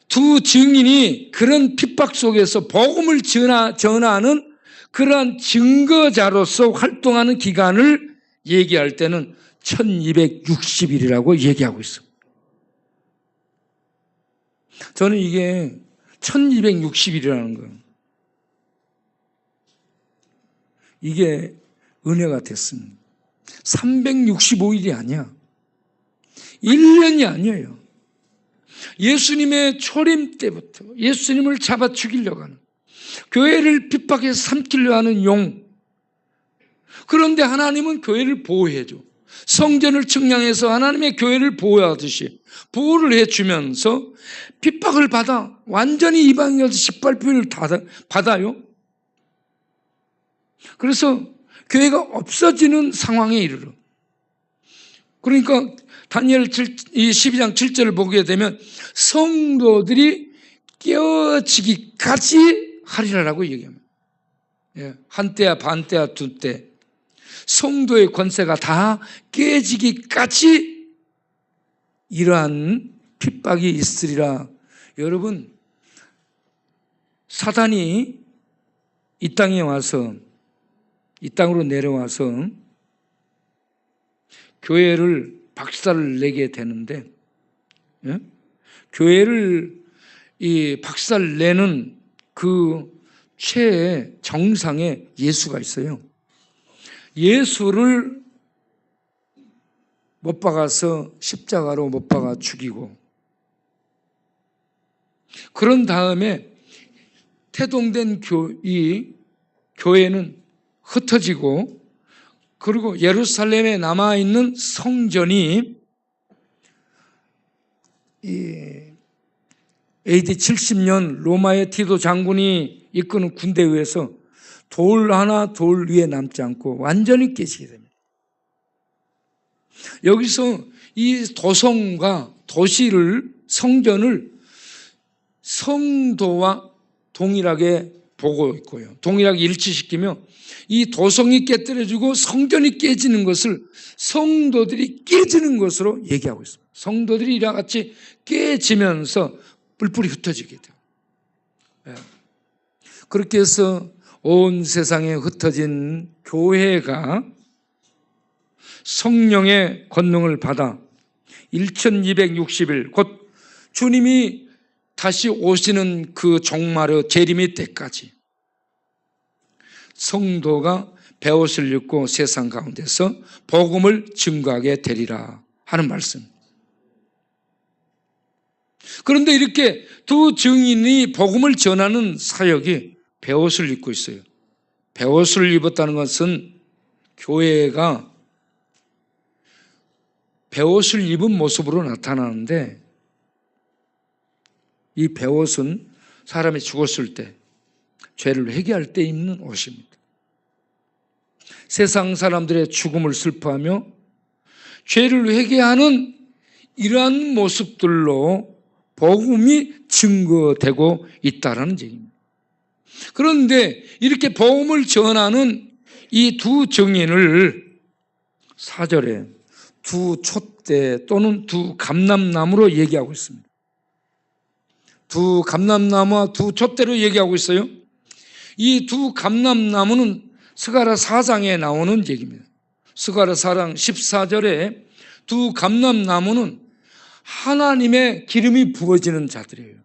두 증인이 그런 핍박 속에서 복음을 전하는 그러한 증거자로서 활동하는 기간을 얘기할 때는 1260일이라고 얘기하고 있습니다. 저는 이게 1260일이라는 거예요. 이게 은혜가 됐습니다. 365일이 아니야. 1년이 아니에요. 예수님의 초림 때부터 예수님을 잡아 죽이려고 하는, 교회를 핍박해서 삼키려 하는 용. 그런데 하나님은 교회를 보호해줘. 성전을 측량해서 하나님의 교회를 보호하듯이 보호를 해주면서 핍박을 받아 완전히 이방인에서 짓밟힘을 받아요. 그래서 교회가 없어지는 상황에 이르러. 그러니까 다니엘 12장 7절을 보게 되면 성도들이 깨어지기까지 하리라라고 얘기합니다. 한때야 반때야 두때 성도의 권세가 다 깨지기까지 이러한 핍박이 있으리라. 여러분, 사단이 이 땅에 와서, 이 땅으로 내려와서 교회를 박살을 내게 되는데, 교회를 이 박살 내는 그 최 정상에 예수가 있어요. 예수를 못 박아서 십자가로 못 박아 죽이고, 그런 다음에 태동된 이 교회는 흩어지고, 그리고 예루살렘에 남아있는 성전이 AD 70년 로마의 티도 장군이 이끄는 군대에 의해서 돌 하나 돌 위에 남지 않고 완전히 깨지게 됩니다. 여기서 이 도성과 도시를, 성전을 성도와 동일하게 보고 있고요. 동일하게 일치시키며 이 도성이 깨뜨려지고 성전이 깨지는 것을 성도들이 깨지는 것으로 얘기하고 있습니다. 성도들이 이와 같이 깨지면서 뿔뿔이 흩어지게 돼요. 그렇게 해서 온 세상에 흩어진 교회가 성령의 권능을 받아 1260일, 곧 주님이 다시 오시는 그 종말의 재림의 때까지 성도가 베옷을 입고 세상 가운데서 복음을 증거하게 되리라 하는 말씀. 그런데 이렇게 두 증인이 복음을 전하는 사역이 베옷을 입고 있어요. 베옷을 입었다는 것은 교회가 베옷을 입은 모습으로 나타나는데, 이 베옷은 사람이 죽었을 때, 죄를 회개할 때 입는 옷입니다. 세상 사람들의 죽음을 슬퍼하며 죄를 회개하는 이러한 모습들로 복음이 증거되고 있다는 얘기입니다. 그런데 이렇게 복음을 전하는 이 두 증인을 4절에 두 촛대 또는 두 감람나무로 얘기하고 있습니다. 두 감람나무와 두 촛대로 얘기하고 있어요. 이 두 감람나무는 스가랴 4장에 나오는 얘기입니다. 스가랴 4장 14절에 두 감람나무는 하나님의 기름이 부어지는 자들이에요.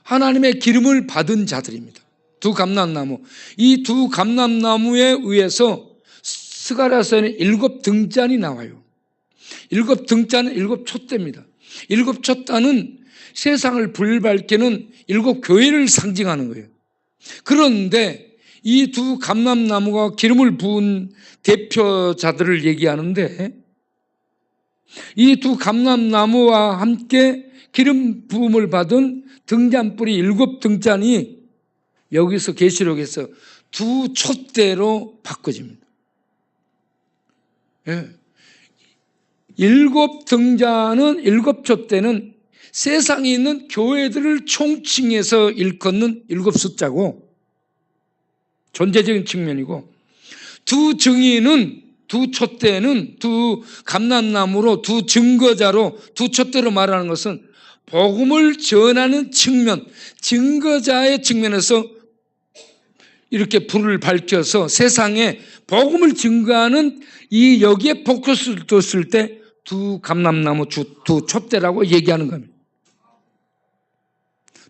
하나님의 기름을 받은 자들입니다. 두 감람나무. 이 두 감람나무에 의해서 스가랴서에는 7등잔이 나와요. 7등잔은 7촛대입니다. 7촛대는 세상을 불밝히는 7교회를 상징하는 거예요. 그런데 이 두 감람나무가 기름을 부은 대표자들을 얘기하는데, 이 두 감람나무와 함께 기름 부음을 받은 등잔불이 7등잔이 여기서 계시록에서 두 촛대로 바꿔집니다. 7등잔은 7촛대는 세상에 있는 교회들을 총칭해서 일컫는 7숫자고 존재적인 측면이고, 두 증인은, 두 촛대는 두 감람나무로, 두 증거자로, 두 촛대로 말하는 것은 복음을 전하는 측면, 증거자의 측면에서 이렇게 불을 밝혀서 세상에 복음을 증거하는 이 여기에 포커스를 뒀을 때 두 감람나무, 두 촛대라고 얘기하는 겁니다.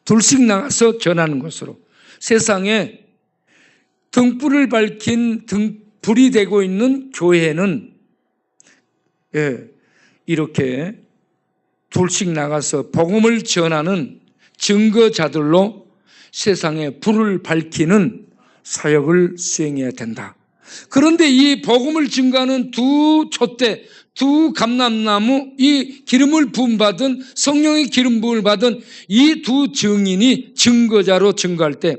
둘씩 나가서 전하는 것으로 세상에 등불을 밝힌 불이 되고 있는 교회는 이렇게 둘씩 나가서 복음을 전하는 증거자들로 세상에 불을 밝히는 사역을 수행해야 된다. 그런데 이 복음을 증거하는 두 촛대, 두 감람나무, 이 기름을 부음받은, 성령의 기름 부음을 받은 이 두 증인이 증거자로 증거할 때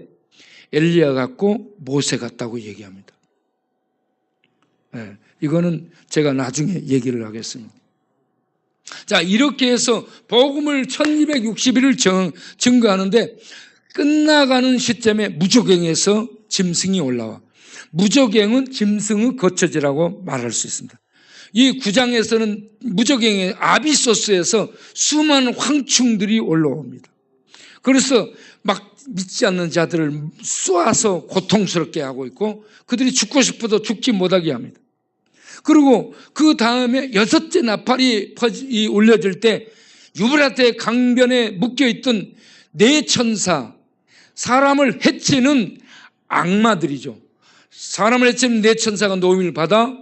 엘리야 같고 모세 같다고 얘기합니다. 이거는 제가 나중에 얘기를 하겠습니다. 자, 이렇게 해서 복음을 1260일을 증거하는데 끝나가는 시점에 무저갱에서 짐승이 올라와. 무저갱은 짐승의 거처지라고 말할 수 있습니다. 이 9장에서는 무저갱의 아비소스에서 수많은 황충들이 올라옵니다. 그래서 막 믿지 않는 자들을 쏘아서 고통스럽게 하고 있고, 그들이 죽고 싶어도 죽지 못하게 합니다. 그리고 그 다음에 6째 나팔이 울려질 때 유브라테 강변에 묶여있던 4천사, 사람을 해치는 악마들이죠. 사람을 해치는 4천사가 노임을 받아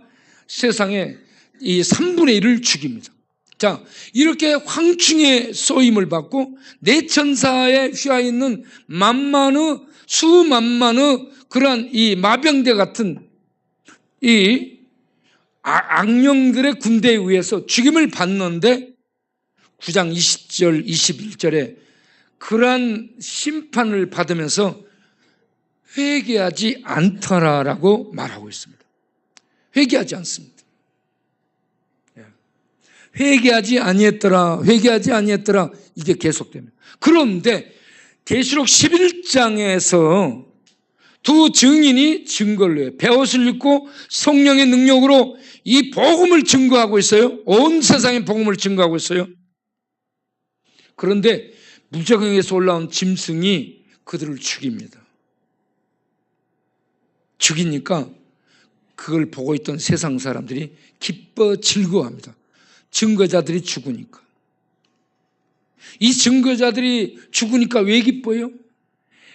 세상에 이 3분의 1을 죽입니다. 자, 이렇게 황충의 쏘임을 받고 4천사에 휘하있는 만만의, 수만만의 그러한 이 마병대 같은 이 악령들의 군대에 의해서 죽임을 받는데 9장 20절, 21절에 그러한 심판을 받으면서 회개하지 않더라라고 말하고 있습니다. 회개하지 않습니다. 회개하지 아니했더라, 회개하지 아니했더라, 이게 계속됩니다. 그런데 계시록 11장에서 두 증인이 증거를 해요. 베옷을 입고 성령의 능력으로 이 복음을 증거하고 있어요. 온 세상에 복음을 증거하고 있어요. 그런데 무저갱에서 올라온 짐승이 그들을 죽입니다. 죽이니까 그걸 보고 있던 세상 사람들이 기뻐 즐거워합니다. 증거자들이 죽으니까. 이 증거자들이 죽으니까 왜 기뻐요?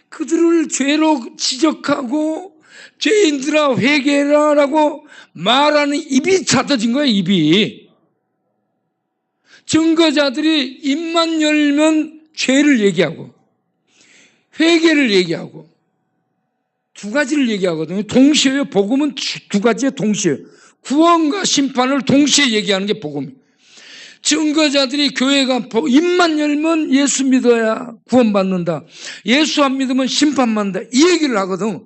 그들을 죄로 지적하고 죄인들아 회개해라 라고 말하는 입이 잦아진 거예요. 입이. 증거자들이 입만 열면 죄를 얘기하고 회개를 얘기하고 두 가지를 얘기하거든요. 동시에요. 복음은 두 가지에 동시에요. 구원과 심판을 동시에 얘기하는 게 복음이에요. 증거자들이 교회가 입만 열면 예수 믿어야 구원받는다, 예수 안 믿으면 심판받는다, 이 얘기를 하거든.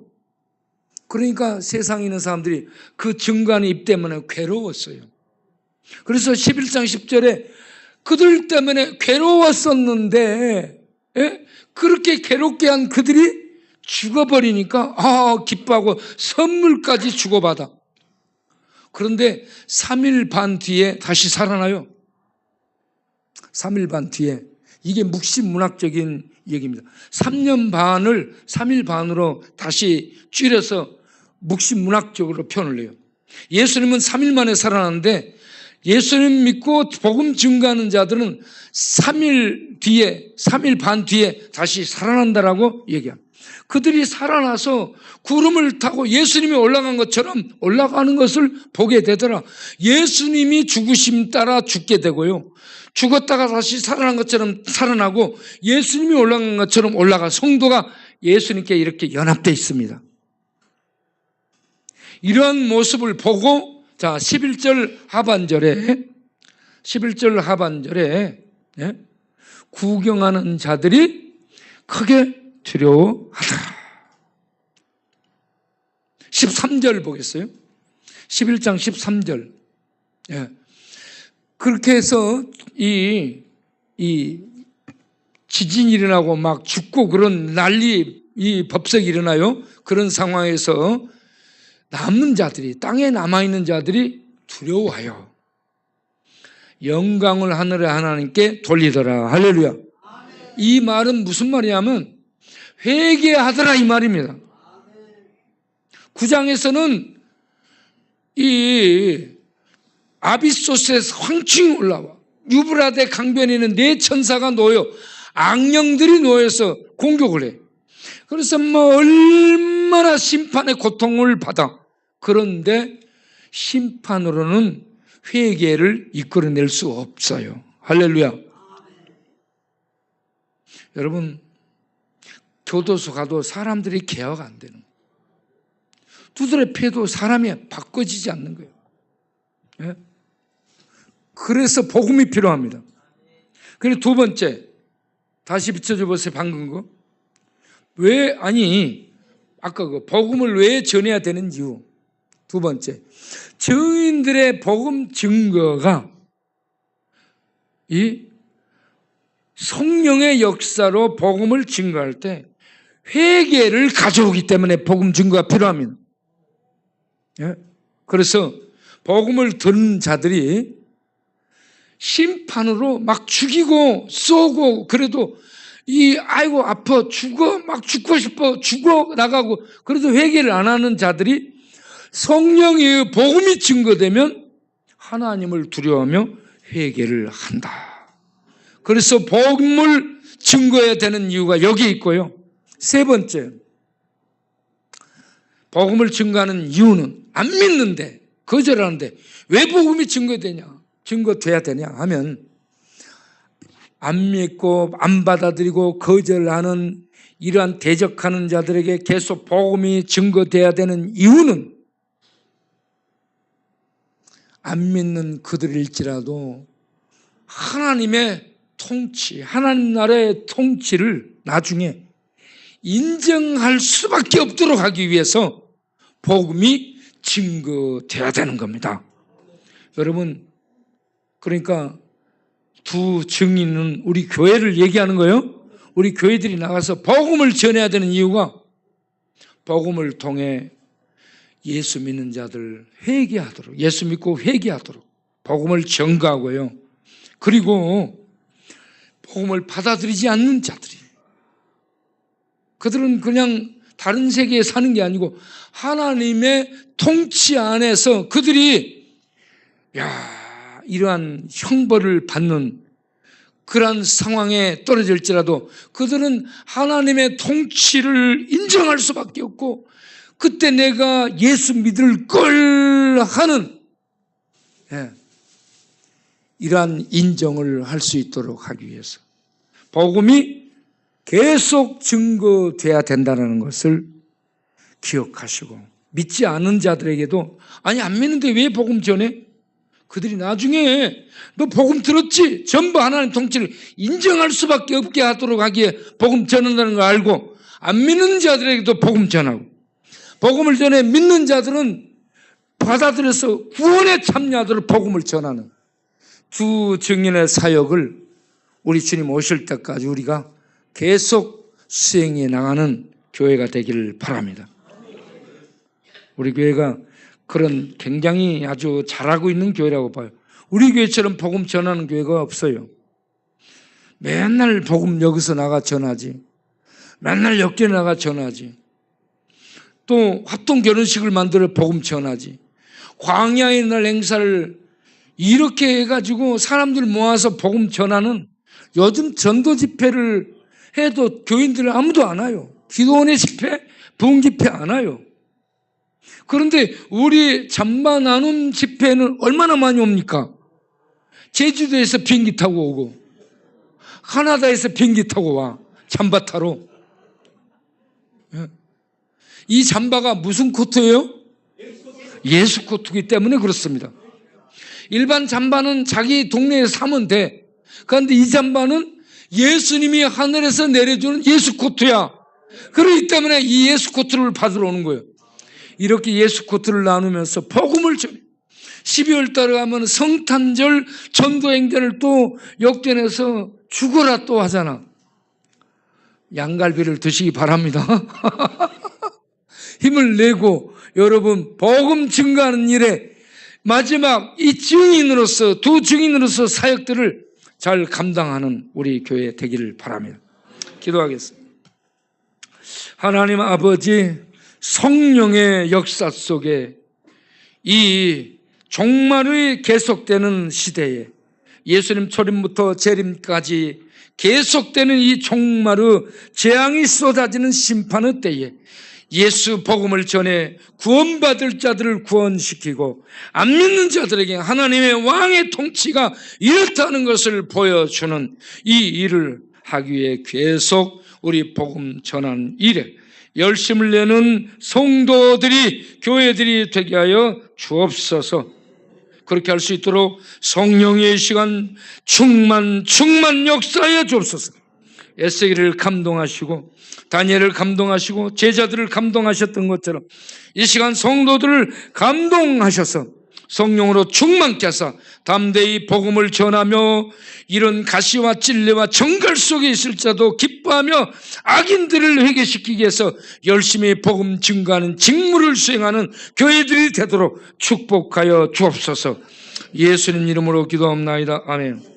그러니까 세상에 있는 사람들이 그 증거하는 입 때문에 괴로웠어요. 그래서 11장 10절에 그들 때문에 괴로웠었는데 그렇게 괴롭게 한 그들이 죽어버리니까 기뻐하고 선물까지 주고받아. 그런데 3일 반 뒤에 다시 살아나요. 3일 반 뒤에. 이게 묵시문학적인 얘기입니다. 3년 반을 3일 반으로 다시 줄여서 묵시문학적으로 표현을 해요. 예수님은 3일 만에 살아났는데 예수님 믿고 복음 증거하는 자들은 3일 반 뒤에 다시 살아난다라고 얘기합니다. 그들이 살아나서 구름을 타고 예수님이 올라간 것처럼 올라가는 것을 보게 되더라. 예수님이 죽으심 따라 죽게 되고요. 죽었다가 다시 살아난 것처럼 살아나고 예수님이 올라간 것처럼 올라가 성도가 예수님께 이렇게 연합되어 있습니다. 이런 모습을 보고 자 11절 하반절에 예? 구경하는 자들이 크게 두려워하더라. 13절 보겠어요? 11장 13절. 예. 그렇게 해서 이 지진이 일어나고 막 죽고 그런 난리, 이 법석이 일어나요. 그런 상황에서 남은 자들이, 땅에 남아있는 자들이 두려워하여 영광을 하늘의 하나님께 돌리더라. 할렐루야. 이 말은 무슨 말이냐면 회개하더라 이 말입니다. 9장에서는 이 아비소스에서 황충이 올라와 유브라데 강변에는 네 천사가 놓여 악령들이 놓여서 공격을 해. 그래서 뭐 얼마나 심판의 고통을 받아. 그런데 심판으로는 회개를 이끌어낼 수 없어요. 할렐루야. 여러분 교도소 가도 사람들이 개혁 안 되는 거예요. 두드려 패도 사람이 바꿔지지 않는 거예요. 예? 그래서 복음이 필요합니다. 그리고 두 번째 다시 비춰줘 보세요. 방금 거. 왜 아까 그 복음을 왜 전해야 되는 이유. 두 번째 증인들의 복음 증거가 이 성령의 역사로 복음을 증거할 때 회개를 가져오기 때문에 복음 증거가 필요합니다. 예? 그래서 복음을 듣는 자들이 심판으로 막 죽이고 쏘고 그래도 아이고 아파 죽어 막 죽고 싶어 죽어 나가고 그래도 회개를 안 하는 자들이 성령의 복음이 증거되면 하나님을 두려워하며 회개를 한다. 그래서 복음을 증거해야 되는 이유가 여기 있고요. 세 번째, 복음을 증거하는 이유는 안 믿는데 거절하는데 왜 복음이 증거돼야 되냐 하면 안 믿고 안 받아들이고 거절하는 이러한 대적하는 자들에게 계속 복음이 증거돼야 되는 이유는 안 믿는 그들일지라도 하나님의 통치, 하나님 나라의 통치를 나중에 인정할 수밖에 없도록 하기 위해서 복음이 증거돼야 되는 겁니다. 여러분, 그러니까 두 증인은 우리 교회를 얘기하는 거예요. 우리 교회들이 나가서 복음을 전해야 되는 이유가 복음을 통해 예수 믿는 자들 회개하도록, 예수 믿고 회개하도록 복음을 전가하고요. 그리고 복음을 받아들이지 않는 자들이, 그들은 그냥 다른 세계에 사는 게 아니고 하나님의 통치 안에서 그들이 이러한 형벌을 받는 그러한 상황에 떨어질지라도 그들은 하나님의 통치를 인정할 수밖에 없고 그때 내가 예수 믿을 걸 하는 이러한 인정을 할 수 있도록 하기 위해서 복음이 계속 증거돼야 된다는 것을 기억하시고, 믿지 않은 자들에게도 아니 안 믿는데 왜 복음 전해? 그들이 나중에 너 복음 들었지? 전부 하나님 통치를 인정할 수밖에 없게 하도록 하기에 복음 전한다는 걸 알고 안 믿는 자들에게도 복음 전하고, 복음을 전해 믿는 자들은 받아들여서 구원에 참여하도록 복음을 전하는 두 증인의 사역을 우리 주님 오실 때까지 우리가 계속 수행해 나가는 교회가 되기를 바랍니다. 우리 교회가 그런 굉장히 아주 잘하고 있는 교회라고 봐요. 우리 교회처럼 복음 전하는 교회가 없어요. 맨날 복음 여기서 나가 전하지. 맨날 역전에 나가 전하지. 또 합동 결혼식을 만들어 복음 전하지. 광야의 날 행사를 이렇게 해가지고 사람들 모아서 복음 전하는, 요즘 전도 집회를 해도 교인들 아무도 안 와요. 기도원의 집회, 부흥 집회 안 와요. 그런데 우리 잠바 나눔 집회는 얼마나 많이 옵니까? 제주도에서 비행기 타고 오고 카나다에서 비행기 타고 와. 잠바 타러. 이 잠바가 무슨 코트예요? 예수 코트이기 때문에 그렇습니다. 일반 잠바는 자기 동네에 사면 돼. 그런데 이 잠바는 예수님이 하늘에서 내려주는 예수 코트야. 그렇기 때문에 이 예수 코트를 받으러 오는 거예요. 이렇게 예수 코트를 나누면서 복음을 전해. 12월 달에 가면 성탄절 전도행전을 또 역전해서 죽어라 또 하잖아. 양갈비를 드시기 바랍니다. 힘을 내고 여러분 복음 증거하는 일에 마지막 이 증인으로서 두 증인으로서 사역들을 잘 감당하는 우리 교회 되기를 바랍니다. 기도하겠습니다. 하나님 아버지, 성령의 역사 속에 이 종말의 계속되는 시대에 예수님 초림부터 재림까지 계속되는 이 종말의 재앙이 쏟아지는 심판의 때에 예수 복음을 전해 구원받을 자들을 구원시키고 안 믿는 자들에게 하나님의 왕의 통치가 이렇다는 것을 보여주는 이 일을 하기 위해 계속 우리 복음 전하는 일에 열심을 내는 성도들이, 교회들이 되게 하여 주옵소서. 그렇게 할 수 있도록 성령의 시간 충만 역사하여 주옵소서. 에스겔을 감동하시고 다니엘을 감동하시고 제자들을 감동하셨던 것처럼 이 시간 성도들을 감동하셔서 성령으로 충만케 하사 담대히 복음을 전하며 이런 가시와 찔레와 정갈 속에 있을 자도 기뻐하며 악인들을 회개시키기 위해서 열심히 복음 증거하는 직무를 수행하는 교회들이 되도록 축복하여 주옵소서. 예수님 이름으로 기도합나이다. 아멘.